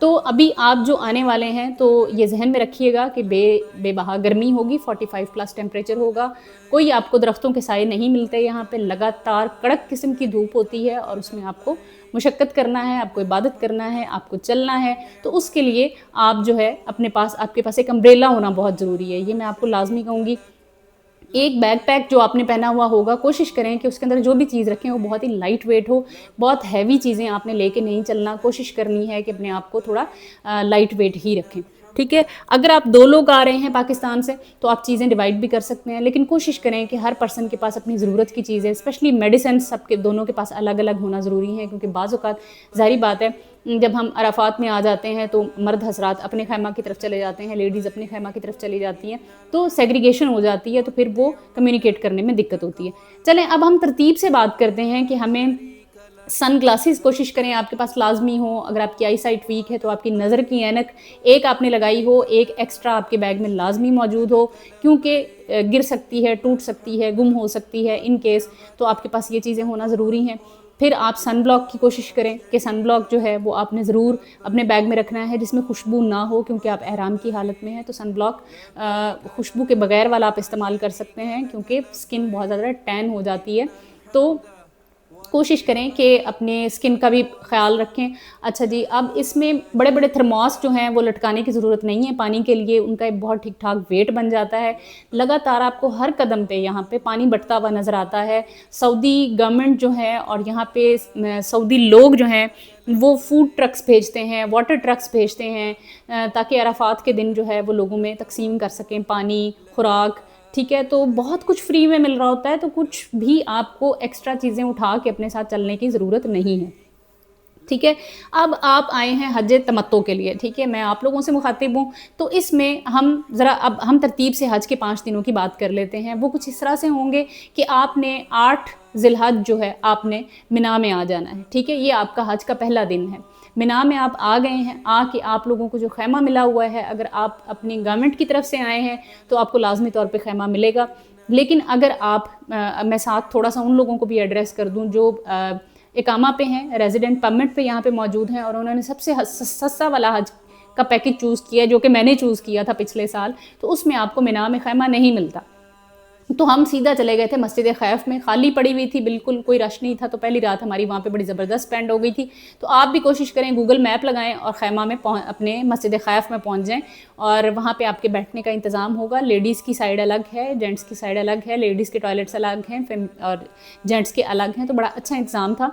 تو ابھی آپ جو آنے والے ہیں تو یہ ذہن میں رکھیے گا کہ بے بہا گرمی ہوگی، 45+ ٹیمپریچر ہوگا، کوئی آپ کو درختوں کے سائے نہیں ملتے، یہاں پہ لگاتار کڑک قسم کی دھوپ ہوتی ہے اور اس میں آپ کو مشقت کرنا ہے، آپ کو عبادت کرنا ہے، آپ کو چلنا ہے. تو اس کے لیے آپ جو ہے آپ کے پاس ایک امبریلا ہونا بہت ضروری ہے. یہ میں آپ کو لازمی کہوں گی. ایک بیگ پیک جو آپ نے پہنا ہوا ہوگا، کوشش کریں کہ اس کے اندر جو بھی چیز رکھیں وہ بہت ہی لائٹ ویٹ ہو. بہت ہیوی چیزیں آپ نے لے کے نہیں چلنا، کوشش کرنی ہے کہ اپنے آپ کو تھوڑا لائٹ ویٹ ہی رکھیں. ٹھیک ہے. اگر آپ 2 لوگ آ رہے ہیں پاکستان سے تو آپ چیزیں ڈیوائڈ بھی کر سکتے ہیں، لیکن کوشش کریں کہ ہر پرسن کے پاس اپنی ضرورت کی چیزیں، اسپیشلی میڈیسن، سب کے دونوں کے پاس الگ الگ ہونا ضروری ہے. کیونکہ بعض اوقات ظاہری بات ہے جب ہم عرفات میں آ جاتے ہیں تو مرد حضرات اپنے خیمہ کی طرف چلے جاتے ہیں، لیڈیز اپنے خیمہ کی طرف چلی جاتی ہیں، تو سیگریگیشن ہو جاتی ہے، تو پھر وہ کمیونیکیٹ کرنے میں دقت ہوتی ہے. چلیں اب ہم ترتیب سے بات کرتے ہیں کہ ہمیں سن گلاسز کوشش کریں آپ کے پاس لازمی ہو. اگر آپ کی آئی سائٹ ویک ہے تو آپ کی نظر کی اینک ایک آپ نے لگائی ہو، ایک ایکسٹرا آپ کے بیگ میں لازمی موجود ہو، کیونکہ گر سکتی ہے، ٹوٹ سکتی ہے، گم ہو سکتی ہے ان کیس، تو آپ کے پاس یہ چیزیں ہونا ضروری ہیں. پھر آپ سن بلاک کی کوشش کریں کہ سن بلاک جو ہے وہ آپ نے ضرور اپنے بیگ میں رکھنا ہے، جس میں خوشبو نہ ہو، کیونکہ آپ احرام کی حالت میں ہیں. تو سن بلاک خوشبو کے بغیر والا آپ استعمال کر سکتے ہیں، کیونکہ سکن بہت زیادہ ٹین ہو جاتی ہے. تو کوشش کریں کہ اپنے اسکن کا بھی خیال رکھیں. اچھا جی، اب اس میں بڑے بڑے تھرماس جو ہیں وہ لٹکانے کی ضرورت نہیں ہے پانی کے لیے، ان کا ایک بہت ٹھیک ٹھاک ویٹ بن جاتا ہے. لگاتار آپ کو ہر قدم پہ یہاں پہ پانی بٹتا ہوا نظر آتا ہے. سعودی گورنمنٹ جو ہے اور یہاں پہ سعودی لوگ جو ہیں وہ فوڈ ٹرکس بھیجتے ہیں، واٹر ٹرکس بھیجتے ہیں، تاکہ عرفات کے دن جو ہے وہ لوگوں میں تقسیم کر سکیں پانی، خوراک. ٹھیک ہے. تو بہت کچھ فری میں مل رہا ہوتا ہے، تو کچھ بھی آپ کو ایکسٹرا چیزیں اٹھا کے اپنے ساتھ چلنے کی ضرورت نہیں ہے. ٹھیک ہے. اب آپ آئے ہیں حج تمتع کے لیے. ٹھیک ہے. میں آپ لوگوں سے مخاطب ہوں، تو اس میں ہم ترتیب سے حج کے 5 دنوں کی بات کر لیتے ہیں. وہ کچھ اس طرح سے ہوں گے کہ آپ نے 8 ذی الحج جو ہے آپ نے منا میں آ جانا ہے. ٹھیک ہے. یہ آپ کا حج کا پہلا دن ہے. منا میں آپ آ گئے ہیں، آ کے آپ لوگوں کو جو خیمہ ملا ہوا ہے، اگر آپ اپنی گورنمنٹ کی طرف سے آئے ہیں تو آپ کو لازمی طور پہ خیمہ ملے گا. لیکن اگر میں ساتھ تھوڑا سا ان لوگوں کو بھی ایڈریس کر دوں جو اقامہ پہ ہیں، ریزیڈنٹ پرمٹ پہ یہاں پہ موجود ہیں، اور انہوں نے سب سے سستا والا حج کا پیکج چوز کیا جو کہ میں نے چوز کیا تھا پچھلے سال، تو اس میں آپ کو منا میں خیمہ نہیں ملتا. تو ہم سیدھا چلے گئے تھے مسجد خیف میں. خالی پڑی ہوئی تھی، بالکل کوئی رش نہیں تھا. تو پہلی رات ہماری وہاں پہ بڑی زبردست اسپینڈ ہو گئی تھی. تو آپ بھی کوشش کریں گوگل میپ لگائیں اور خیمہ میں اپنے مسجد خیف میں پہنچ جائیں، اور وہاں پہ آپ کے بیٹھنے کا انتظام ہوگا. لیڈیز کی سائیڈ الگ ہے، جینٹس کی سائیڈ الگ ہے. لیڈیز کے ٹوائلٹس الگ ہیں اور جینٹس کے الگ ہیں. تو بڑا اچھا انتظام تھا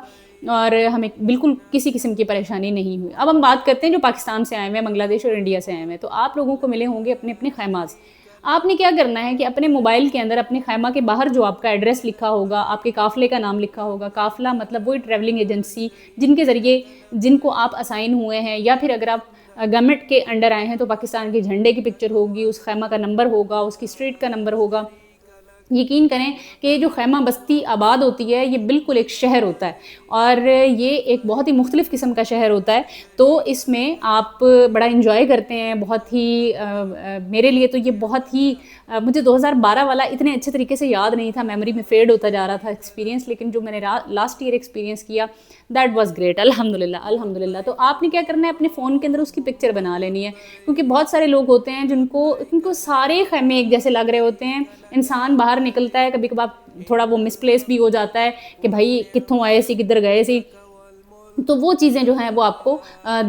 اور ہمیں بالکل کسی قسم کی پریشانی نہیں ہوئی. اب ہم بات کرتے ہیں جو پاکستان سے آئے ہوئے ہیں، بنگلہ دیش اور انڈیا سے آئے ہوئے ہیں. تو آپ لوگوں کو ملے ہوں گے اپنے اپنے خیماز. آپ نے کیا کرنا ہے کہ اپنے موبائل کے اندر اپنے خیمہ کے باہر جو آپ کا ایڈریس لکھا ہوگا، آپ کے قافلے کا نام لکھا ہوگا. قافلہ مطلب وہی ٹریولنگ ایجنسی جن کے ذریعے جن کو آپ اسائن ہوئے ہیں، یا پھر اگر آپ گورنمنٹ کے انڈر آئے ہیں تو پاکستان کے جھنڈے کی پکچر ہوگی، اس خیمہ کا نمبر ہوگا، اس کی اسٹریٹ کا نمبر ہوگا. یقین کریں کہ یہ جو خیمہ بستی آباد ہوتی ہے یہ بالکل ایک شہر ہوتا ہے، اور یہ ایک بہت ہی مختلف قسم کا شہر ہوتا ہے. تو اس میں آپ بڑا انجوائے کرتے ہیں. بہت ہی میرے لیے تو یہ بہت ہی مجھے 2012 والا اتنے اچھے طریقے سے یاد نہیں تھا، میموری میں فیڈ ہوتا جا رہا تھا ایکسپیرینس، لیکن جو میں نے لاسٹ ایئر ایکسپیرینس کیا دیٹ واز گریٹ. الحمدللہ الحمدللہ. تو آپ نے کیا کرنا ہے، اپنے فون کے اندر اس کی پکچر بنا لینی ہے، کیونکہ بہت سارے لوگ ہوتے ہیں جن کو سارے خیمے ایک جیسے لگ رہے ہوتے ہیں. انسان باہر نکلتا ہے کبھی کبھار تھوڑا وہ مس پلیس بھی ہو جاتا ہے کہ بھائی کتھوں آئے سی، کدھر گئے سی. تو وہ چیزیں جو ہیں وہ آپ کو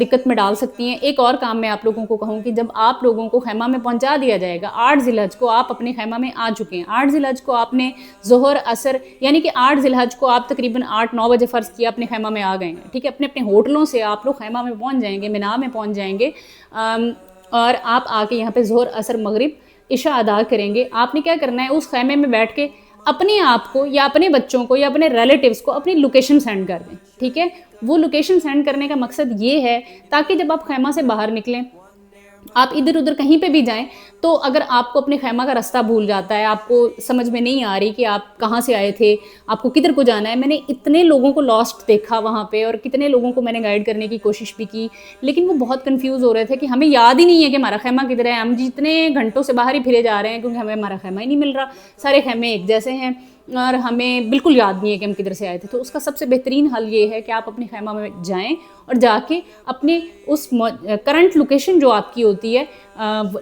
دقت میں ڈال سکتی ہیں. ایک اور کام میں آپ لوگوں کو کہوں کہ جب آپ لوگوں کو خیمہ میں پہنچا دیا جائے گا، 8 ذی الحج کو آپ اپنے خیمہ میں آ چکے ہیں. 8 ذی الحج کو آپ نے ظہر عصر یعنی کہ 8 ذی الحج کو آپ تقریباً 8-9 بجے فرض کیا اپنے خیمہ میں آ گئے ہیں. ٹھیک ہے. اپنے اپنے ہوٹلوں سے آپ لوگ خیمہ میں پہنچ جائیں گے، منا میں پہنچ جائیں گے، اور آپ آ کے یہاں پہ ظہر عصر مغرب عشاء ادا کریں گے. آپ نے کیا کرنا ہے، اس خیمے میں بیٹھ کے اپنے آپ کو یا اپنے بچوں کو یا اپنے ریلیٹیوز کو اپنی لوکیشن سینڈ کر دیں. ٹھیک ہے. وہ لوکیشن سینڈ کرنے کا مقصد یہ ہے تاکہ جب آپ خیمہ سے باہر نکلیں، آپ ادھر ادھر کہیں پہ بھی جائیں، تو اگر آپ کو اپنے خیمہ کا رستہ بھول جاتا ہے، آپ کو سمجھ میں نہیں آ رہی کہ آپ کہاں سے آئے تھے، آپ کو کدھر کو جانا ہے. میں نے اتنے لوگوں کو لاسٹ دیکھا وہاں پہ، اور کتنے لوگوں کو میں نے گائیڈ کرنے کی کوشش بھی کی، لیکن وہ بہت کنفیوز ہو رہے تھے کہ ہمیں یاد ہی نہیں ہے کہ ہمارا خیمہ کدھر ہے. ہم جتنے گھنٹوں سے باہر ہی پھرے جا رہے ہیں کیونکہ ہمیں ہمارا خیمہ ہی نہیں مل رہا. سارے خیمے ایک جیسے ہیں. اور ہمیں بالکل یاد نہیں ہے کہ ہم کدھر سے آئے تھے. تو اس کا سب سے بہترین حل یہ ہے کہ آپ اپنے خیمہ میں جائیں اور جا کے اپنے اس کرنٹ لوکیشن جو آپ کی ہوتی ہے,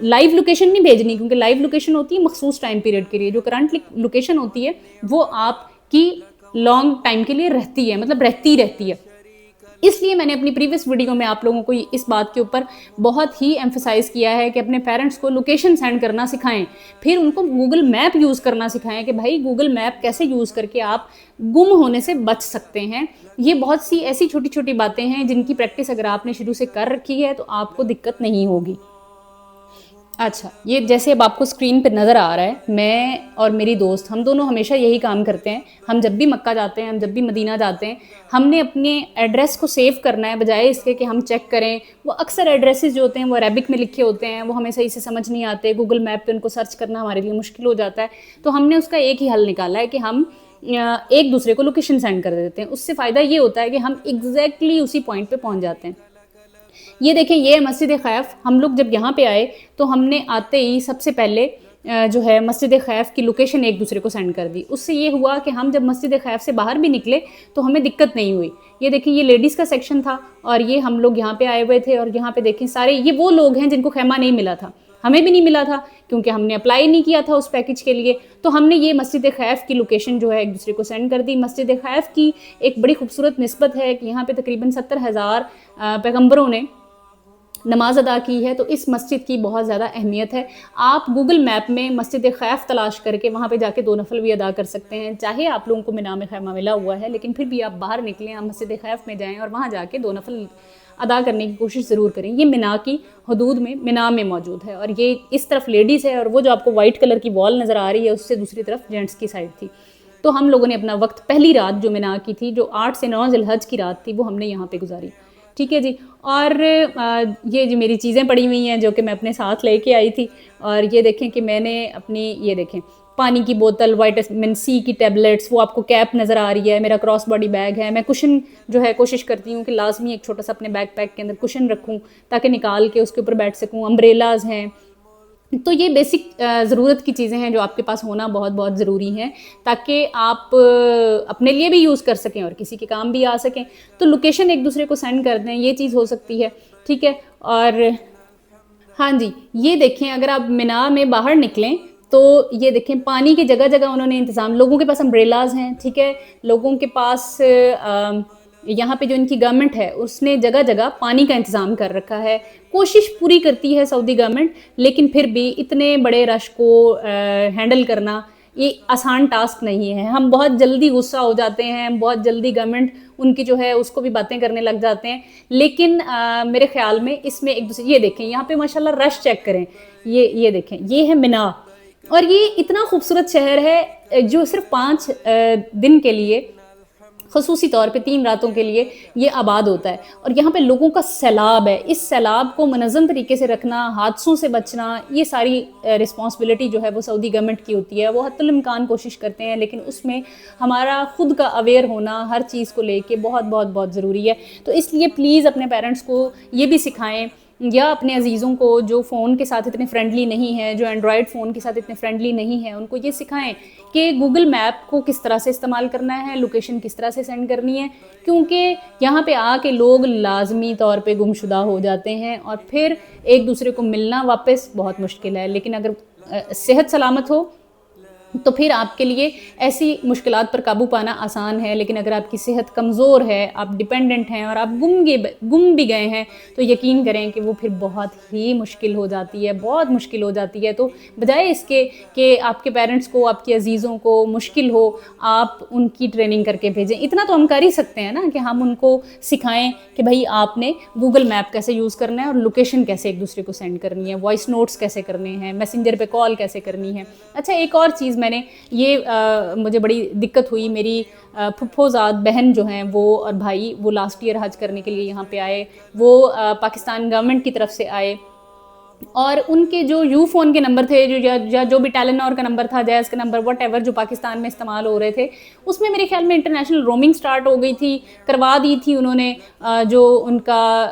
لائیو لوکیشن نہیں بھیجنی, کیونکہ لائیو لوکیشن ہوتی ہے مخصوص ٹائم پیریڈ کے لیے, جو کرنٹ لوکیشن ہوتی ہے وہ آپ کی لانگ ٹائم کے لیے رہتی ہے, مطلب رہتی ہے. اس لیے میں نے اپنی پریویس ویڈیو میں آپ لوگوں کو اس بات کے اوپر بہت ہی ایمفسائز کیا ہے کہ اپنے پیرنٹس کو لوکیشن سینڈ کرنا سکھائیں, پھر ان کو گوگل میپ یوز کرنا سکھائیں کہ بھائی گوگل میپ کیسے یوز کر کے آپ گم ہونے سے بچ سکتے ہیں. یہ بہت سی ایسی چھوٹی چھوٹی باتیں ہیں جن کی پریکٹس اگر آپ نے شروع سے کر رکھی ہے تو آپ کو دقت نہیں ہوگی. اچھا, یہ جیسے اب آپ کو اسکرین پہ نظر آ رہا ہے, میں اور میری دوست ہم دونوں ہمیشہ یہی کام کرتے ہیں. ہم جب بھی مکہ جاتے ہیں, ہم جب بھی مدینہ جاتے ہیں, ہم نے اپنے ایڈریس کو سیو کرنا ہے بجائے اس کے کہ ہم چیک کریں. وہ اکثر ایڈریسز جو ہوتے ہیں وہ عربک میں لکھے ہوتے ہیں, وہ ہمیں صحیح سے سمجھ نہیں آتے, گوگل میپ پہ ان کو سرچ کرنا ہمارے لیے مشکل ہو جاتا ہے. تو ہم نے اس کا ایک ہی حل نکالا ہے کہ ہم ایک دوسرے کو لوکیشن سینڈ کر دیتے ہیں. اس سے فائدہ یہ ہوتا ہے کہ ہم ایگزیکٹلی اسی پوائنٹ پہ پہنچ جاتے ہیں. یہ دیکھیں, یہ ہے مسجد خیف. ہم لوگ جب یہاں پہ آئے تو ہم نے آتے ہی سب سے پہلے جو ہے مسجد خیف کی لوکیشن ایک دوسرے کو سینڈ کر دی. اس سے یہ ہوا کہ ہم جب مسجد خیف سے باہر بھی نکلے تو ہمیں دقت نہیں ہوئی. یہ دیکھیں, یہ لیڈیز کا سیکشن تھا اور یہ ہم لوگ یہاں پہ آئے ہوئے تھے, اور یہاں پہ دیکھیں سارے یہ وہ لوگ ہیں جن کو خیمہ نہیں ملا تھا. ہمیں بھی نہیں ملا تھا کیونکہ ہم نے اپلائی نہیں کیا تھا اس پیکج کے لیے. تو ہم نے یہ مسجد خیف کی لوکیشن جو ہے ایک دوسرے کو سینڈ کر دی. مسجد خیف کی ایک بڑی خوبصورت نسبت ہے کہ یہاں پہ تقریباً 70,000 پیغمبروں نے نماز ادا کی ہے, تو اس مسجد کی بہت زیادہ اہمیت ہے. آپ گوگل میپ میں مسجد خیف تلاش کر کے وہاں پہ جا کے 2 نفل بھی ادا کر سکتے ہیں. چاہے آپ لوگوں کو مینا میں خیمہ ملا ہوا ہے, لیکن پھر بھی آپ باہر نکلیں, آپ مسجد خیف میں جائیں اور وہاں جا کے 2 نفل ادا کرنے کی کوشش ضرور کریں. یہ مینا کی حدود میں, مینا میں موجود ہے, اور یہ اس طرف لیڈیز ہے, اور وہ جو آپ کو وائٹ کلر کی وال نظر آ رہی ہے اس سے دوسری طرف جینٹس کی سائڈ تھی. تو ہم لوگوں نے اپنا وقت پہلی رات جو مینا کی تھی, جو 8 سے 9 ذی الحج کی رات تھی, وہ ہم نے یہاں پہ گزاری. ٹھیک ہے جی. اور یہ جو میری چیزیں پڑی ہوئی ہیں جو کہ میں اپنے ساتھ لے کے آئی تھی, اور یہ دیکھیں کہ میں نے اپنی یہ دیکھیں پانی کی بوتل, وٹامن سی کی ٹیبلٹس, وہ آپ کو کیپ نظر آ رہی ہے, میرا کراس باڈی بیگ ہے. میں کشن جو ہے کوشش کرتی ہوں کہ لازمی ایک چھوٹا سا اپنے بیک پیک کے اندر کشن رکھوں تاکہ نکال کے اس کے اوپر بیٹھ سکوں. امبریلاز ہیں. تو یہ بیسک ضرورت کی چیزیں ہیں جو آپ کے پاس ہونا بہت بہت ضروری ہیں تاکہ آپ اپنے لیے بھی یوز کر سکیں اور کسی کے کام بھی آ سکیں. تو لوکیشن ایک دوسرے کو سینڈ کر دیں, یہ چیز ہو سکتی ہے. ٹھیک ہے. اور ہاں جی, یہ دیکھیں اگر آپ مینا میں باہر نکلیں تو یہ دیکھیں پانی کی جگہ جگہ انہوں نے انتظام, لوگوں کے پاس امبریلاز ہیں. ٹھیک ہے. لوگوں کے پاس یہاں پہ جو ان کی گورنمنٹ ہے اس نے جگہ جگہ پانی کا انتظام کر رکھا ہے. کوشش پوری کرتی ہے سعودی گورنمنٹ, لیکن پھر بھی اتنے بڑے رش کو ہینڈل کرنا یہ آسان ٹاسک نہیں ہے. ہم بہت جلدی غصہ ہو جاتے ہیں, بہت جلدی گورنمنٹ ان کی جو ہے اس کو بھی باتیں کرنے لگ جاتے ہیں. لیکن میرے خیال میں اس میں ایک دوسرے, یہ دیکھیں یہاں پہ ماشاءاللہ رش چیک کریں. یہ دیکھیں, یہ ہے مینا, اور یہ اتنا خوبصورت شہر ہے جو صرف 5 دن کے لیے, خصوصی طور پہ 3 راتوں کے لیے یہ آباد ہوتا ہے. اور یہاں پہ لوگوں کا سیلاب ہے. اس سیلاب کو منظم طریقے سے رکھنا, حادثوں سے بچنا, یہ ساری رسپانسبلٹی جو ہے وہ سعودی گورنمنٹ کی ہوتی ہے. وہ حتی الامکان کوشش کرتے ہیں, لیکن اس میں ہمارا خود کا اویئر ہونا ہر چیز کو لے کے بہت بہت بہت ضروری ہے. تو اس لیے پلیز اپنے پیرنٹس کو یہ بھی سکھائیں, یا اپنے عزیزوں کو جو فون کے ساتھ اتنے فرینڈلی نہیں ہیں, جو اینڈرائڈ فون کے ساتھ اتنے فرینڈلی نہیں ہیں, ان کو یہ سکھائیں کہ گوگل میپ کو کس طرح سے استعمال کرنا ہے, لوکیشن کس طرح سے سینڈ کرنی ہے. کیونکہ یہاں پہ آ کے لوگ لازمی طور پہ گمشدہ ہو جاتے ہیں اور پھر ایک دوسرے کو ملنا واپس بہت مشکل ہے. لیکن اگر صحت سلامت ہو تو پھر آپ کے لیے ایسی مشکلات پر قابو پانا آسان ہے. لیکن اگر آپ کی صحت کمزور ہے, آپ ڈیپینڈنٹ ہیں اور آپ گم بھی گئے ہیں, تو یقین کریں کہ وہ پھر بہت ہی مشکل ہو جاتی ہے, بہت مشکل ہو جاتی ہے. تو بجائے اس کے کہ آپ کے پیرنٹس کو, آپ کے عزیزوں کو مشکل ہو, آپ ان کی ٹریننگ کر کے بھیجیں. اتنا تو ہم کر ہی سکتے ہیں نا کہ ہم ان کو سکھائیں کہ بھائی آپ نے گوگل میپ کیسے یوز کرنا ہے اور لوکیشن کیسے ایک دوسرے کو سینڈ کرنی ہے, وائس نوٹس کیسے کرنے ہیں, میسنجر پہ کال کیسے کرنی ہے. اچھا, ایک اور چیز میں نے یہ مجھے بڑی دقت ہوئی. میری پھپھوزاد بہن جو ہیں وہ اور بھائی, وہ لاسٹ ایئر حج کرنے کے لیے یہاں پہ آئے. وہ پاکستان گورنمنٹ کی طرف سے آئے, اور ان کے جو یو فون کے نمبر تھے, جو بھی ٹیلنور کا نمبر تھا, جیز کا نمبر, واٹ ایور جو پاکستان میں استعمال ہو رہے تھے, اس میں میرے خیال میں انٹرنیشنل رومنگ سٹارٹ ہو گئی تھی, کروا دی تھی انہوں نے. جو ان کا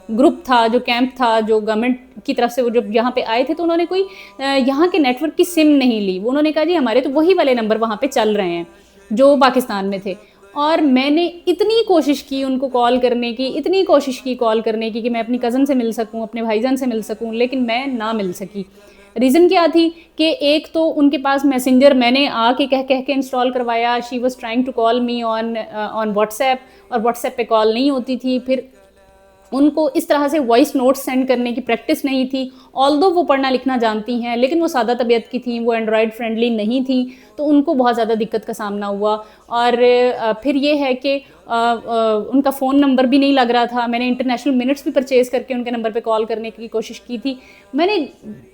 گروپ تھا, جو کیمپ تھا, جو گورنمنٹ کی طرف سے وہ جب یہاں پہ آئے تھے تو انہوں نے کوئی یہاں کے نیٹ ورک کی سم نہیں لی. انہوں نے کہا جی ہمارے تو وہی والے نمبر وہاں پہ چل رہے ہیں جو پاکستان میں تھے. اور میں نے اتنی کوشش کی ان کو کال کرنے کی, اتنی کوشش کی کال کرنے کی کہ میں اپنی کزن سے مل سکوں, اپنے بھائی جان سے مل سکوں, لیکن میں نہ مل سکی. ریزن کیا تھی کہ ایک تو ان کے پاس میسنجر میں نے آ کے کہہ کے انسٹال کروایا. She was trying to call me on WhatsApp, اور واٹس ایپ پہ کال نہیں ہوتی تھی. پھر ان کو اس طرح سے وائس نوٹ سینڈ کرنے کی پریکٹس نہیں تھی. آلدو وہ پڑھنا لکھنا جانتی ہیں لیکن وہ سادہ طبیعت کی تھیں, وہ اینڈرائڈ فرینڈلی نہیں تھیں, تو ان کو بہت زیادہ دقت کا سامنا ہوا. اور پھر یہ ہے کہ ان کا فون نمبر بھی نہیں لگ رہا تھا. میں نے انٹرنیشنل منٹس بھی پرچیز کر کے ان کے نمبر پہ کال کرنے کی کوشش کی تھی. میں نے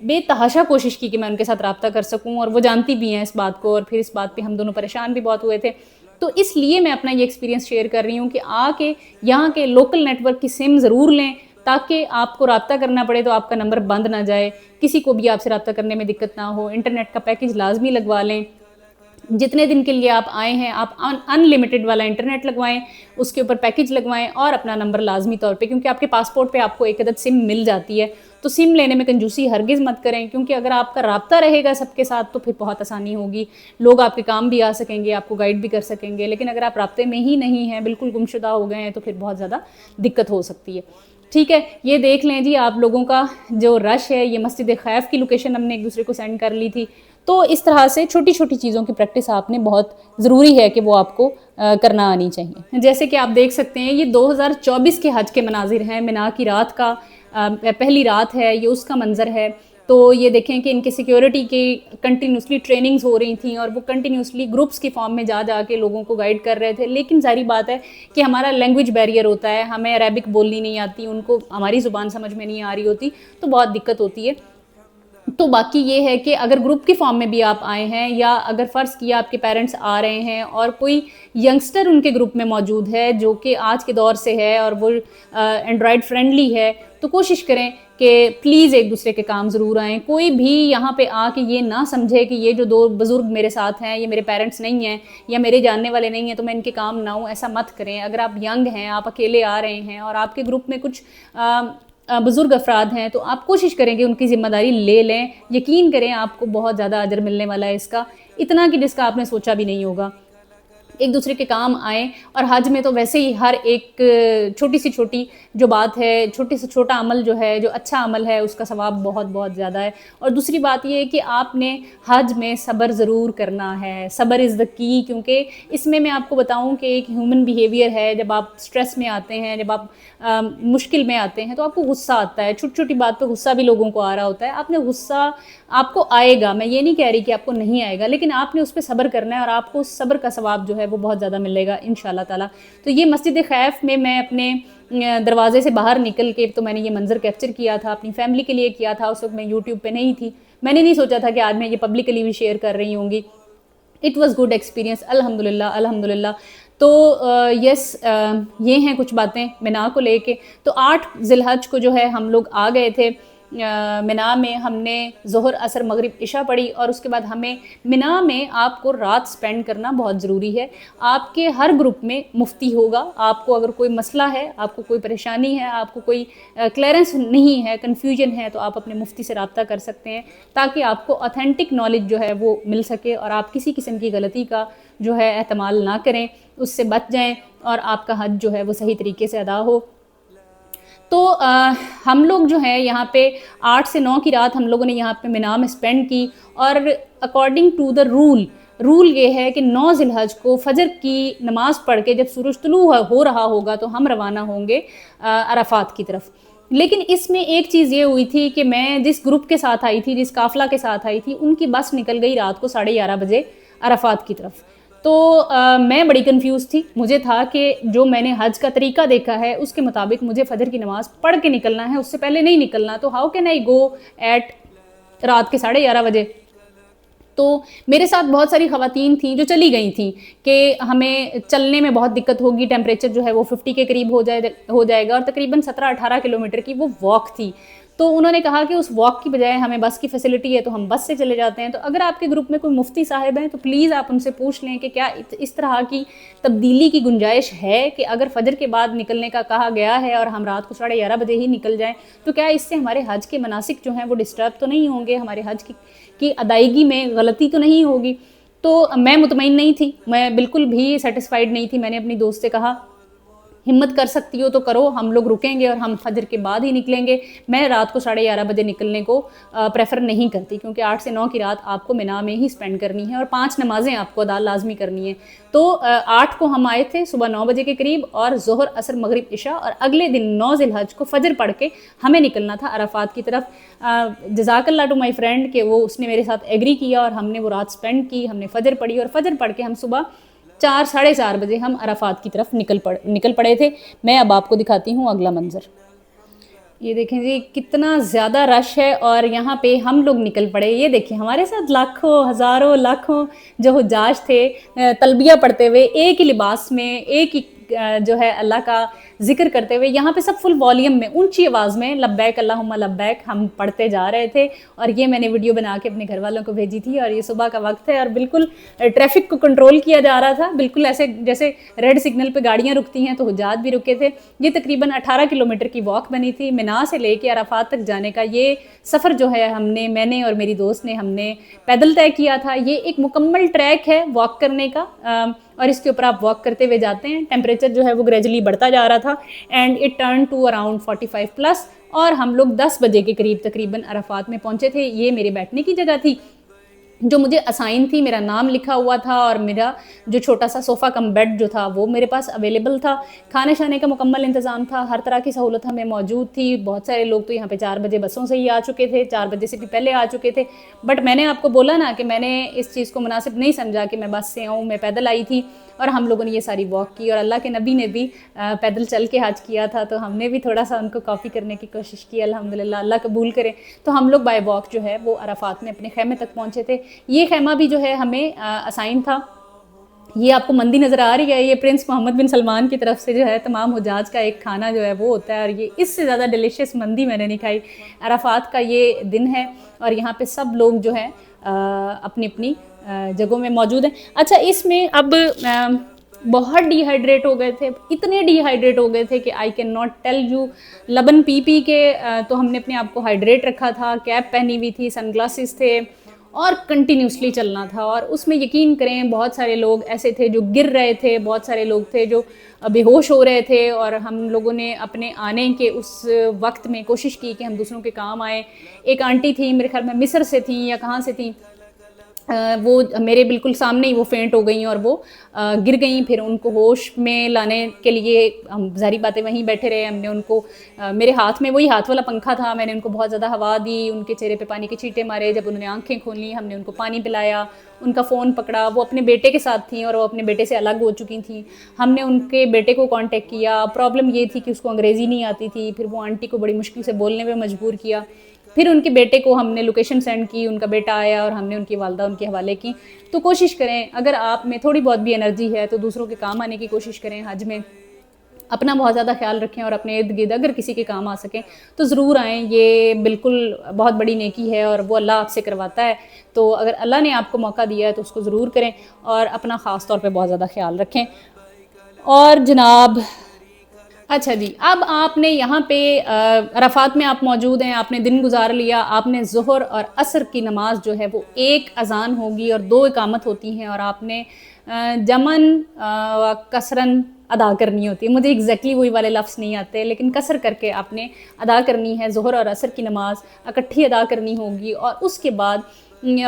بے تحاشا کوشش کی کہ میں ان کے ساتھ رابطہ کر سکوں, اور وہ جانتی بھی ہیں اس بات کو, اور پھر اس بات پہ ہم دونوں پریشان بھی بہت ہوئے تھے. تو اس لیے میں اپنا یہ ایکسپیرینس شیئر کر رہی ہوں کہ آ کے یہاں کے لوکل نیٹ ورک کی سم ضرور لیں, تاکہ آپ کو رابطہ کرنا پڑے تو آپ کا نمبر بند نہ جائے, کسی کو بھی آپ سے رابطہ کرنے میں دقت نہ ہو. انٹرنیٹ کا پیکیج لازمی لگوا لیں. جتنے دن کے لیے آپ آئے ہیں آپ ان لمیٹڈ والا انٹرنیٹ لگوائیں, اس کے اوپر پیکیج لگوائیں, اور اپنا نمبر لازمی طور پہ, کیونکہ آپ کے پاسپورٹ پہ آپ کو ایک عدد سم مل جاتی ہے, تو سم لینے میں کنجوسی ہرگز مت کریں, کیونکہ اگر آپ کا رابطہ رہے گا سب کے ساتھ تو پھر بہت آسانی ہوگی. لوگ آپ کے کام بھی آ سکیں گے, آپ کو گائیڈ بھی کر سکیں گے. لیکن اگر آپ رابطے میں ہی نہیں ہیں, بالکل گمشدہ ہو گئے ہیں, تو پھر بہت زیادہ دقت ہو سکتی ہے. ٹھیک ہے, یہ دیکھ لیں جی آپ لوگوں کا جو رش ہے. یہ مسجد خیف کی لوکیشن ہم نے ایک دوسرے کو سینڈ کر لی تھی. تو اس طرح سے چھوٹی چھوٹی چیزوں کی پریکٹس آپ نے بہت ضروری ہے کہ وہ آپ کو کرنا آنی چاہیے. جیسے کہ آپ دیکھ سکتے ہیں یہ 2024 کے حج کے مناظر ہیں. مینا کی رات کا پہلی رات ہے, یہ اس کا منظر ہے. تو یہ دیکھیں کہ ان کے سیکیورٹی کی کنٹینیوسلی ٹریننگز ہو رہی تھیں, اور وہ کنٹینیوسلی گروپس کی فارم میں جا کے لوگوں کو گائیڈ کر رہے تھے. لیکن ظاہری بات ہے کہ ہمارا لینگویج بیریئر ہوتا ہے, ہمیں عربک بولنی نہیں آتی, ان کو ہماری زبان سمجھ میں نہیں آ رہی ہوتی, تو بہت دقت ہوتی ہے. تو باقی یہ ہے کہ اگر گروپ کی فارم میں بھی آپ آئے ہیں, یا اگر فرض کیا آپ کے پیرنٹس آ رہے ہیں اور کوئی ینگسٹر ان کے گروپ میں موجود ہے جو کہ آج کے دور سے ہے اور وہ اینڈرائڈ فرینڈلی ہے, تو کوشش کریں کہ پلیز ایک دوسرے کے کام ضرور آئیں. کوئی بھی یہاں پہ آ کے یہ نہ سمجھے کہ یہ جو دو بزرگ میرے ساتھ ہیں یہ میرے پیرنٹس نہیں ہیں یا میرے جاننے والے نہیں ہیں تو میں ان کے کام نہ ہوں. ایسا مت کریں. اگر آپ ینگ ہیں, آپ اکیلے آ رہے ہیں, اور آپ کے گروپ میں کچھ بزرگ افراد ہیں, تو آپ کوشش کریں کہ ان کی ذمہ داری لے لیں. یقین کریں آپ کو بہت زیادہ اجر ملنے والا ہے اس کا, اتنا کہ جس کا آپ نے سوچا بھی نہیں ہوگا. ایک دوسرے کے کام آئیں. اور حج میں تو ویسے ہی ہر ایک چھوٹی سی چھوٹی جو بات ہے, چھوٹی سے چھوٹا عمل جو ہے, جو اچھا عمل ہے, اس کا ثواب بہت بہت زیادہ ہے. اور دوسری بات یہ ہے کہ آپ نے حج میں صبر ضرور کرنا ہے. صبر از دا کی, کیونکہ اس میں آپ کو بتاؤں کہ ایک ہیومن بیہیویئر ہے. جب آپ سٹریس میں آتے ہیں, جب آپ مشکل میں آتے ہیں, تو آپ کو غصہ آتا ہے. چھوٹی چھوٹی بات پہ غصہ بھی لوگوں کو آ رہا ہوتا ہے. آپ نے غصہ آپ کو آئے گا, میں یہ نہیں کہہ رہی کہ آپ کو نہیں آئے گا, لیکن آپ نے اس پہ صبر کرنا ہے, اور آپ کو صبر کا ثواب جو ہے وہ بہت زیادہ ملے گا انشاءاللہ تعالیٰ. تو یہ مسجد خیف میں اپنے دروازے سے باہر نکل کے تو میں نے یہ منظر کیپچر کیا تھا, اپنی فیملی کے لیے کیا تھا. اس وقت میں یوٹیوب پہ نہیں تھی, میں نے نہیں سوچا تھا کہ آج میں یہ پبلکلی بھی شیئر کر رہی ہوں گی. اٹ واز گڈ ایکسپیرینس, الحمدللہ الحمدللہ. تو یس, یہ ہیں کچھ باتیں مینا کو لے کے. تو 8 ذی الحج کو جو ہے ہم لوگ آ گئے تھے مینا میں. ہم نے ظہر عصر مغرب عشاء پڑھی, اور اس کے بعد ہمیں مینا میں آپ کو رات سپینڈ کرنا بہت ضروری ہے. آپ کے ہر گروپ میں مفتی ہوگا. آپ کو اگر کوئی مسئلہ ہے, آپ کو کوئی پریشانی ہے, آپ کو کوئی کلیئرنس نہیں ہے, کنفیوژن ہے, تو آپ اپنے مفتی سے رابطہ کر سکتے ہیں, تاکہ آپ کو اتھینٹک نالج جو ہے وہ مل سکے, اور آپ کسی قسم کی غلطی کا جو ہے احتمال نہ کریں, اس سے بچ جائیں, اور آپ کا حج جو ہے وہ صحیح طریقے سے ادا ہو. تو ہم لوگ جو ہیں یہاں پہ 8 سے 9 کی رات ہم لوگوں نے یہاں پہ مینا میں سپینڈ کی. اور اکارڈنگ ٹو دا رول یہ ہے کہ 9 ذی الحج کو فجر کی نماز پڑھ کے جب سورج طلوع ہو رہا ہوگا تو ہم روانہ ہوں گے عرفات کی طرف. لیکن اس میں ایک چیز یہ ہوئی تھی کہ میں جس گروپ کے ساتھ آئی تھی, جس قافلہ کے ساتھ آئی تھی, ان کی بس نکل گئی رات کو 11:30 بجے عرفات کی طرف. تو میں بڑی کنفیوز تھی. مجھے تھا کہ جو میں نے حج کا طریقہ دیکھا ہے اس کے مطابق مجھے فجر کی نماز پڑھ کے نکلنا ہے, اس سے پہلے نہیں نکلنا. تو how can I go at رات کے 11:30 بجے. تو میرے ساتھ بہت ساری خواتین تھیں جو چلی گئی تھیں کہ ہمیں چلنے میں بہت دقت ہوگی, ٹیمپریچر جو ہے وہ 50 کے قریب ہو جائے گا, اور تقریباً 17-18 کلومیٹر کی وہ واک تھی. تو انہوں نے کہا کہ اس واک کی بجائے ہمیں بس کی فیسلٹی ہے تو ہم بس سے چلے جاتے ہیں. تو اگر آپ کے گروپ میں کوئی مفتی صاحب ہیں تو پلیز آپ ان سے پوچھ لیں کہ کیا اس طرح کی تبدیلی کی گنجائش ہے کہ اگر فجر کے بعد نکلنے کا کہا گیا ہے اور ہم رات کو 11:30 بجے ہی نکل جائیں تو کیا اس سے ہمارے حج کے مناسک جو ہیں وہ ڈسٹرب تو نہیں ہوں گے, ہمارے حج کی ادائیگی میں غلطی تو نہیں ہوگی. تو میں مطمئن نہیں تھی, میں بالکل بھی سیٹسفائیڈ نہیں تھی. میں نے اپنی دوست سے کہا ہمت کر سکتی ہو تو کرو, ہم لوگ رکیں گے اور ہم فجر کے بعد ہی نکلیں گے. میں رات کو 11:30 بجے نکلنے کو پریفر نہیں کرتی, کیونکہ 8 سے 9 کی رات آپ کو مینا میں ہی سپینڈ کرنی ہے اور 5 نمازیں آپ کو ادا لازمی کرنی ہے. تو 8 کو ہم آئے تھے صبح 9 بجے کے قریب, اور ظہر عصر مغرب عشاء, اور اگلے دن 9 ذی الحج کو فجر پڑھ کے ہمیں نکلنا تھا عرفات کی طرف. جزاک اللہ ٹو مائی فرینڈ کہ وہ اس نے میرے ساتھ ایگری کیا اور ہم نے وہ رات سپینڈ کی, ہم نے فجر پڑھی, اور فجر پڑھ کے ہم صبح 4-4:30 بجے ہم عرفات کی طرف نکل پڑے تھے. میں اب آپ کو دکھاتی ہوں اگلا منظر. یہ دیکھیں جی کتنا زیادہ رش ہے, اور یہاں پہ ہم لوگ نکل پڑے. یہ دیکھیں ہمارے ساتھ لاکھوں ہزاروں لاکھوں جو حجاج تھے تلبیہ پڑھتے ہوئے, ایک ہی لباس میں, ایک ہی جو ہے اللہ کا ذکر کرتے ہوئے, یہاں پہ سب فل والیوم میں اونچی آواز میں لبیک اللہم لبیک ہم پڑھتے جا رہے تھے. اور یہ میں نے ویڈیو بنا کے اپنے گھر والوں کو بھیجی تھی, اور یہ صبح کا وقت ہے اور بالکل ٹریفک کو کنٹرول کیا جا رہا تھا, بالکل ایسے جیسے ریڈ سگنل پہ گاڑیاں رکتی ہیں تو حجاج بھی رکے تھے. یہ تقریباً 18 کلومیٹر کی واک بنی تھی. مینا سے لے کے عرفات تک جانے کا یہ سفر جو ہے میں نے اور میری دوست نے ہم نے پیدل طے کیا تھا. یہ ایک مکمل ٹریک ہے واک کرنے کا, اور اس کے اوپر آپ واک کرتے ہوئے جاتے ہیں. ٹیمپریچر جو ہے وہ گریجولی بڑھتا جا رہا تھا, and it turn to around 45 plus, اور ہم لوگ 10 بجے کے قریب تقریباً عرفات میں پہنچے تھے. یہ میرے بیٹھنے کی جگہ تھی جو مجھے اسائن تھی, میرا نام لکھا ہوا تھا, اور میرا جو چھوٹا سا صوفہ کم بیڈ جو تھا وہ میرے پاس اویلیبل تھا. کھانے شانے کا مکمل انتظام تھا, ہر طرح کی سہولت ہمیں موجود تھی. بہت سارے لوگ تو یہاں پہ 4 بجے بسوں سے ہی آ چکے تھے, 4 بجے سے بھی پہلے آ چکے تھے. بٹ میں نے آپ کو بولا نا کہ میں نے اس چیز کو مناسب نہیں سمجھا کہ میں بس سے آؤں, میں پیدل آئی تھی, اور ہم لوگوں نے یہ ساری واک کی. اور اللہ کے نبی نے بھی پیدل چل کے حج کیا تھا, تو ہم نے بھی تھوڑا سا ان کو کاپی کرنے کی کوشش کی. الحمدللہ اللہ قبول کرے. تو ہم لوگ بائی واک جو ہے وہ عرفات میں اپنے خیمے تک پہنچے تھے. یہ خیمہ بھی جو ہے ہمیں اسائن تھا. یہ آپ کو مندی نظر آ رہی ہے, یہ پرنس محمد بن سلمان کی طرف سے جو ہے تمام حجاج کا ایک کھانا جو ہے وہ ہوتا ہے, اور یہ اس سے زیادہ ڈیلیشیس مندی میں نے نہیں کھائی. عرفات کا یہ دن ہے اور یہاں پہ سب لوگ جو ہے اپنی اپنی جگہوں میں موجود ہیں. اچھا اس میں اب بہت ڈی ہائیڈریٹ ہو گئے تھے, اتنے ڈی ہائیڈریٹ ہو گئے تھے کہ I can not tell you. لبن پی پی کے تو ہم نے اپنے آپ کو ہائیڈریٹ رکھا تھا, کیپ پہنی ہوئی تھی, سن گلاسز تھے, اور کنٹینیوسلی چلنا تھا. اور اس میں یقین کریں بہت سارے لوگ ایسے تھے جو گر رہے تھے, بہت سارے لوگ تھے جو بے ہوش ہو رہے تھے, اور ہم لوگوں نے اپنے آنے کے اس وقت میں کوشش کی کہ ہم دوسروں کے کام آئیں. ایک آنٹی تھیں, میرے خیال میں مصر سے تھیں یا کہاں سے تھیں, وہ میرے بالکل سامنے ہی وہ فینٹ ہو گئیں اور وہ گر گئیں. پھر ان کو ہوش میں لانے کے لیے ہم ظاہری باتیں وہیں بیٹھے رہے. ہم نے ان کو میرے ہاتھ میں وہی ہاتھ والا پنکھا تھا, میں نے ان کو بہت زیادہ ہوا دی, ان کے چہرے پہ پانی کے چھینٹے مارے. جب انہوں نے آنکھیں کھولیں ہم نے ان کو پانی پلایا, ان کا فون پکڑا. وہ اپنے بیٹے کے ساتھ تھیں اور وہ اپنے بیٹے سے الگ ہو چکی تھیں. ہم نے ان کے بیٹے کو کانٹیکٹ کیا. پرابلم یہ تھی کہ اس کو انگریزی نہیں آتی تھی, پھر وہ آنٹی کو بڑی مشکل سے بولنے میں مجبور کیا. پھر ان کے بیٹے کو ہم نے لوکیشن سینڈ کی, ان کا بیٹا آیا اور ہم نے ان کی والدہ ان کے حوالے کی. تو کوشش کریں اگر آپ میں تھوڑی بہت بھی انرجی ہے تو دوسروں کے کام آنے کی کوشش کریں. حج میں اپنا بہت زیادہ خیال رکھیں, اور اپنے ارد گرد اگر کسی کے کام آ سکیں تو ضرور آئیں. یہ بالکل بہت بڑی نیکی ہے اور وہ اللہ آپ سے کرواتا ہے. تو اگر اللہ نے آپ کو موقع دیا ہے تو اس کو ضرور کریں, اور اپنا خاص طور پہ بہت زیادہ خیال رکھیں. اور جناب اچھا جی, اب آپ نے یہاں پہ عرفات میں آپ موجود ہیں, آپ نے دن گزار لیا. آپ نے ظہر اور عصر کی نماز جو ہے وہ ایک اذان ہوگی اور 2 اقامت ہوتی ہیں, اور آپ نے جمن کسرن ادا کرنی ہوتی ہے. مجھے ایگزیکٹلی وہی والے لفظ نہیں آتے, لیکن کسر کر کے آپ نے ادا کرنی ہے. ظہر اور عصر کی نماز اکٹھی ادا کرنی ہوگی. اور اس کے بعد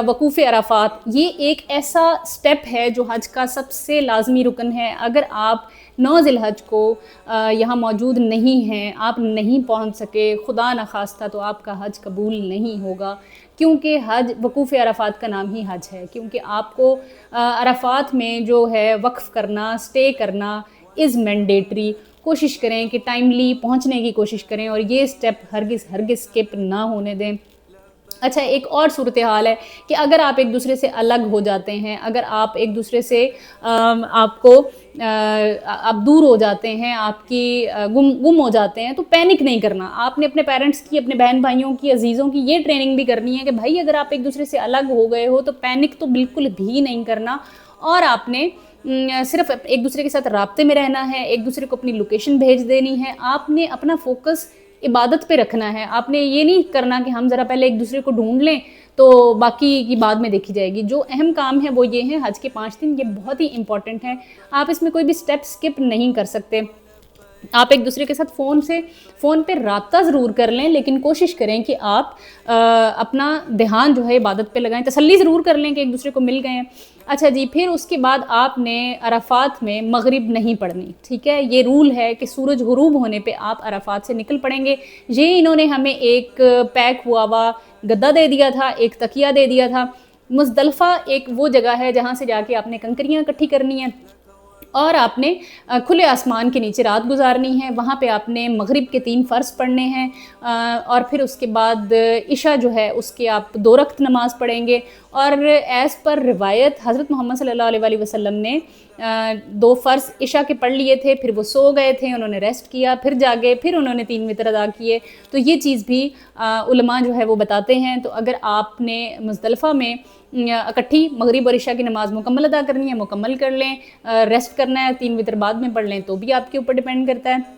وقوف عرفات, یہ ایک ایسا سٹیپ ہے جو حج کا سب سے لازمی رکن ہے. اگر آپ 9 ذی الحج کو یہاں موجود نہیں ہیں, آپ نہیں پہنچ سکے, خدا نخواستہ, تو آپ کا حج قبول نہیں ہوگا. کیونکہ حج وقوف عرفات کا نام ہی حج ہے, کیونکہ آپ کو عرفات میں جو ہے وقف کرنا, سٹے کرنا از مینڈیٹری. کوشش کریں کہ ٹائملی پہنچنے کی کوشش کریں, اور یہ سٹیپ ہرگز اسکپ نہ ہونے دیں. اچھا، ایک اور صورتحال ہے کہ اگر آپ ایک دوسرے سے الگ ہو جاتے ہیں، اگر آپ ایک دوسرے سے آپ دور ہو جاتے ہیں، آپ کی گم ہو جاتے ہیں، تو پینک نہیں کرنا. آپ نے اپنے پیرنٹس کی، اپنے بہن بھائیوں کی، عزیزوں کی یہ ٹریننگ بھی کرنی ہے کہ بھائی اگر آپ ایک دوسرے سے الگ ہو گئے ہو تو پینک تو بالکل بھی نہیں کرنا، اور آپ نے صرف ایک دوسرے کے ساتھ رابطے میں رہنا ہے، ایک دوسرے کو اپنی لوکیشن بھیج دینی ہے. آپ نے اپنا فوکس عبادت پہ رکھنا ہے. آپ نے یہ نہیں کرنا کہ ہم ذرا پہلے ایک دوسرے کو ڈھونڈ لیں تو باقی کی بعد میں دیکھی جائے گی. جو اہم کام ہے وہ یہ ہے، حج کے 5 دن یہ بہت ہی امپورٹنٹ ہے. آپ اس میں کوئی بھی سٹیپ سکپ نہیں کر سکتے. آپ ایک دوسرے کے ساتھ فون پہ رابطہ ضرور کر لیں، لیکن کوشش کریں کہ آپ اپنا دھیان جو ہے عبادت پہ لگائیں. تسلی ضرور کر لیں کہ ایک دوسرے کو مل گئے ہیں. اچھا جی، پھر اس کے بعد آپ نے عرفات میں مغرب نہیں پڑھنی، ٹھیک ہے. یہ رول ہے کہ سورج غروب ہونے پہ آپ عرفات سے نکل پڑیں گے. یہ انہوں نے ہمیں ایک پیک ہوا گدا دے دیا تھا، ایک تکیہ دے دیا تھا. مزدلفہ ایک وہ جگہ ہے جہاں سے جا کے آپ نے کنکریاں اکٹھی کرنی ہیں اور آپ نے کھلے آسمان کے نیچے رات گزارنی ہے. وہاں پہ آپ نے مغرب کے 3 فرض پڑھنے ہیں، اور پھر اس کے بعد عشاء جو ہے اس کے آپ 2 رکعت نماز پڑھیں گے. اور ایز پر روایت حضرت محمد صلی اللہ علیہ وسلم نے 2 فرض عشاء کے پڑھ لیے تھے، پھر وہ سو گئے تھے، انہوں نے ریسٹ کیا، پھر جاگے، پھر انہوں نے 3 وتر ادا کیے. تو یہ چیز بھی علماء جو ہے وہ بتاتے ہیں. تو اگر آپ نے مزدلفہ میں اکٹھی مغرب اور عشاء کی نماز مکمل ادا کرنی ہے، مکمل کر لیں. ریسٹ کرنا ہے 3 وتر بعد میں پڑھ لیں تو بھی آپ کے اوپر ڈیپینڈ کرتا ہے.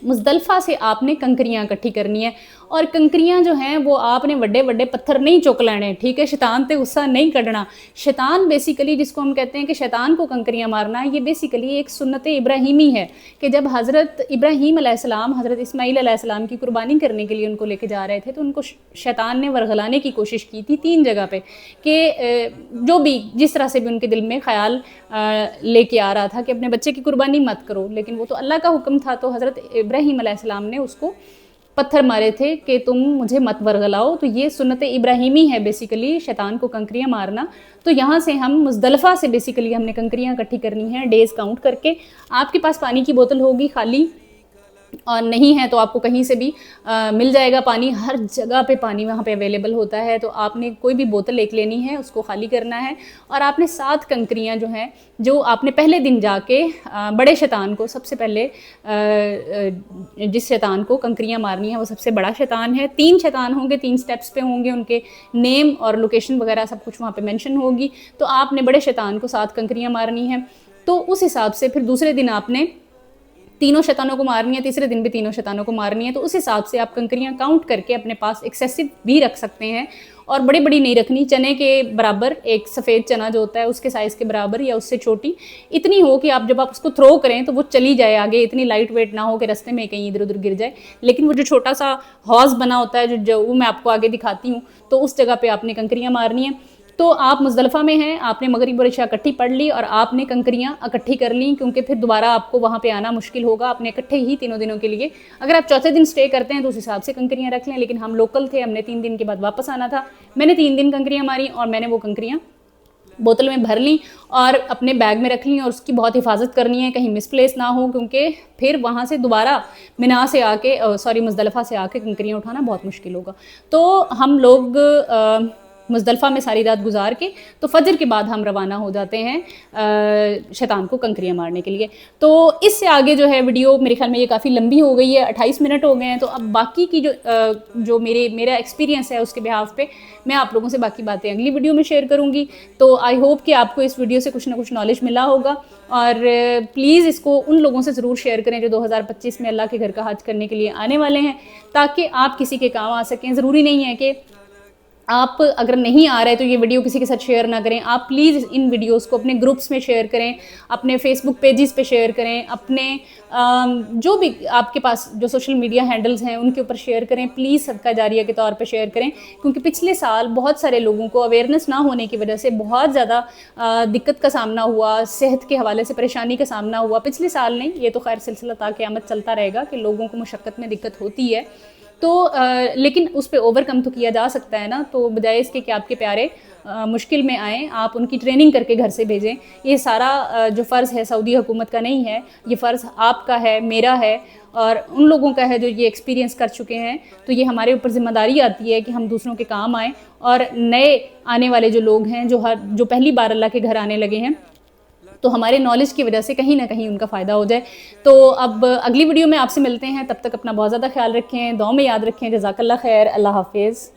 مزدلفہ سے آپ نے کنکریاں اکٹھی کرنی ہے، اور کنکریاں جو ہیں وہ آپ نے وڈے وڈے پتھر نہیں چک لینے، ٹھیک ہے. شیطان تے غصہ نہیں کڈنا. شیطان بیسیکلی جس کو ہم کہتے ہیں کہ شیطان کو کنکریاں مارنا، یہ بیسیکلی ایک سنت ابراہیمی ہے کہ جب حضرت ابراہیم علیہ السلام حضرت اسماعیل علیہ السلام کی قربانی کرنے کے لیے ان کو لے کے جا رہے تھے تو ان کو شیطان نے ورغلانے کی کوشش کی تھی 3 جگہ پہ کہ جو بھی جس طرح سے بھی ان کے دل میں خیال لے کے آ رہا تھا کہ اپنے بچے کی قربانی مت کرو، لیکن وہ تو اللہ کا حکم تھا. تو حضرت ابراہیم علیہ السلام نے اس کو پتھر مارے تھے کہ تم مجھے مت ورغلاؤ. تو یہ سنت ابراہیمی ہے بیسیکلی شیطان کو کنکریاں مارنا. تو یہاں سے ہم مزدلفہ سے بیسیکلی ہم نے کنکریاں اکٹھی کرنی ہیں ڈیز کاؤنٹ کر کے. آپ کے پاس پانی کی بوتل ہوگی خالی، اور نہیں ہے تو آپ کو کہیں سے بھی مل جائے گا پانی. ہر جگہ پہ پانی وہاں پہ اویلیبل ہوتا ہے. تو آپ نے کوئی بھی بوتل ایک لینی ہے، اس کو خالی کرنا ہے، اور آپ نے 7 کنکریاں جو ہیں جو آپ نے پہلے دن جا کے بڑے شیطان کو سب سے پہلے جس شیطان کو کنکریاں مارنی ہیں وہ سب سے بڑا شیطان ہے. 3 شیطان ہوں گے، 3 سٹیپس پہ ہوں گے، ان کے نیم اور لوکیشن وغیرہ سب کچھ وہاں پہ مینشن ہوگی. تو آپ نے بڑے شیطان کو 7 کنکریاں مارنی ہیں. تو اس حساب سے پھر دوسرے دن آپ نے 3 شیطانوں کو مارنی ہے، تیسرے دن بھی 3 شیطانوں کو مارنی ہے. تو اس حساب سے آپ کنکریاں کاؤنٹ کر کے اپنے پاس ایکسیسو بھی رکھ سکتے ہیں، اور بڑی بڑی نہیں رکھنی. چنے کے برابر، ایک سفید چنا جو ہوتا ہے اس کے سائز کے برابر یا اس سے چھوٹی اتنی ہو کہ آپ جب آپ اس کو تھرو کریں تو وہ چلی جائے آگے. اتنی لائٹ ویٹ نہ ہو کہ رستے میں کہیں ادھر ادھر گر جائے. لیکن وہ جو چھوٹا سا ہاؤس بنا ہوتا ہے جو وہ میں آپ کو آگے دکھاتی ہوں، تو اس جگہ پہ آپ نے کنکریاں مارنی ہیں. تو آپ مزدلفہ میں ہیں، آپ نے مغرب اور عشاء اکٹھی پڑھ لی اور آپ نے کنکریاں اکٹھی کر لیں، کیونکہ پھر دوبارہ آپ کو وہاں پہ آنا مشکل ہوگا. آپ نے اکٹھے ہی 3 دنوں کے لیے، اگر آپ چوتھے دن سٹے کرتے ہیں تو اس حساب سے کنکریاں رکھ لیں. لیکن ہم لوکل تھے، ہم نے 3 دن کے بعد واپس آنا تھا. میں نے 3 دن کنکریاں ماری اور میں نے وہ کنکریاں بوتل میں بھر لیں اور اپنے بیگ میں رکھ لیں، اور اس کی بہت حفاظت کرنی ہے کہیں مس پلیس نہ ہو، کیونکہ پھر وہاں سے دوبارہ منا سے آ کے مزدلفہ سے آ کے کنکریاں اٹھانا بہت مشکل ہوگا. تو ہم لوگ مزدلفہ میں ساری رات گزار کے تو فجر کے بعد ہم روانہ ہو جاتے ہیں شیطان کو کنکریاں مارنے کے لیے. تو اس سے آگے جو ہے ویڈیو میرے خیال میں یہ کافی لمبی ہو گئی ہے، 28 منٹ ہو گئے ہیں. تو اب باقی کی جو میرا ایکسپیرینس ہے اس کے بہاف پہ میں آپ لوگوں سے باقی باتیں اگلی ویڈیو میں شیئر کروں گی. تو آئی ہوپ کہ آپ کو اس ویڈیو سے کچھ نہ کچھ نالج ملا ہوگا، اور پلیز اس کو ان لوگوں سے ضرور شیئر کریں جو 2025 میں اللہ کے گھر کا حج کرنے کے لیے آنے والے ہیں، تاکہ آپ کسی کے کام آ سکیں. ضروری نہیں ہے کہ آپ اگر نہیں آ رہے تو یہ ویڈیو کسی کے ساتھ شیئر نہ کریں. آپ پلیز ان ویڈیوز کو اپنے گروپس میں شیئر کریں، اپنے فیس بک پیجز پہ شیئر کریں، اپنے جو بھی آپ کے پاس جو سوشل میڈیا ہینڈلز ہیں ان کے اوپر شیئر کریں. پلیز صدقہ جاریہ کے طور پہ شیئر کریں، کیونکہ پچھلے سال بہت سارے لوگوں کو اویئرنیس نہ ہونے کی وجہ سے بہت زیادہ دقت کا سامنا ہوا، صحت کے حوالے سے پریشانی کا سامنا ہوا. پچھلے سال نہیں، یہ تو خیر سلسلہ تا قیامت چلتا رہے گا کہ لوگوں کو مشقت میں دقت ہوتی ہے. تو لیکن اس پہ اوور کم تو کیا جا سکتا ہے نا. تو بجائے اس کے کہ آپ کے پیارے مشکل میں آئیں, آپ ان کی ٹریننگ کر کے گھر سے بھیجیں. یہ سارا جو فرض ہے سعودی حکومت کا نہیں ہے, یہ فرض آپ کا ہے, میرا ہے, اور ان لوگوں کا ہے جو یہ ایکسپیرینس کر چکے ہیں. تو یہ ہمارے اوپر ذمہ داری آتی ہے کہ ہم دوسروں کے کام آئیں, اور نئے آنے والے جو لوگ ہیں جو پہلی بار اللہ کے گھر آنے لگے ہیں, تو ہمارے نالج کی وجہ سے کہیں نہ کہیں ان کا فائدہ ہو جائے. تو اب اگلی ویڈیو میں آپ سے ملتے ہیں, تب تک اپنا بہت زیادہ خیال رکھیں, دعاؤں میں یاد رکھیں. جزاک اللہ خیر, اللہ حافظ.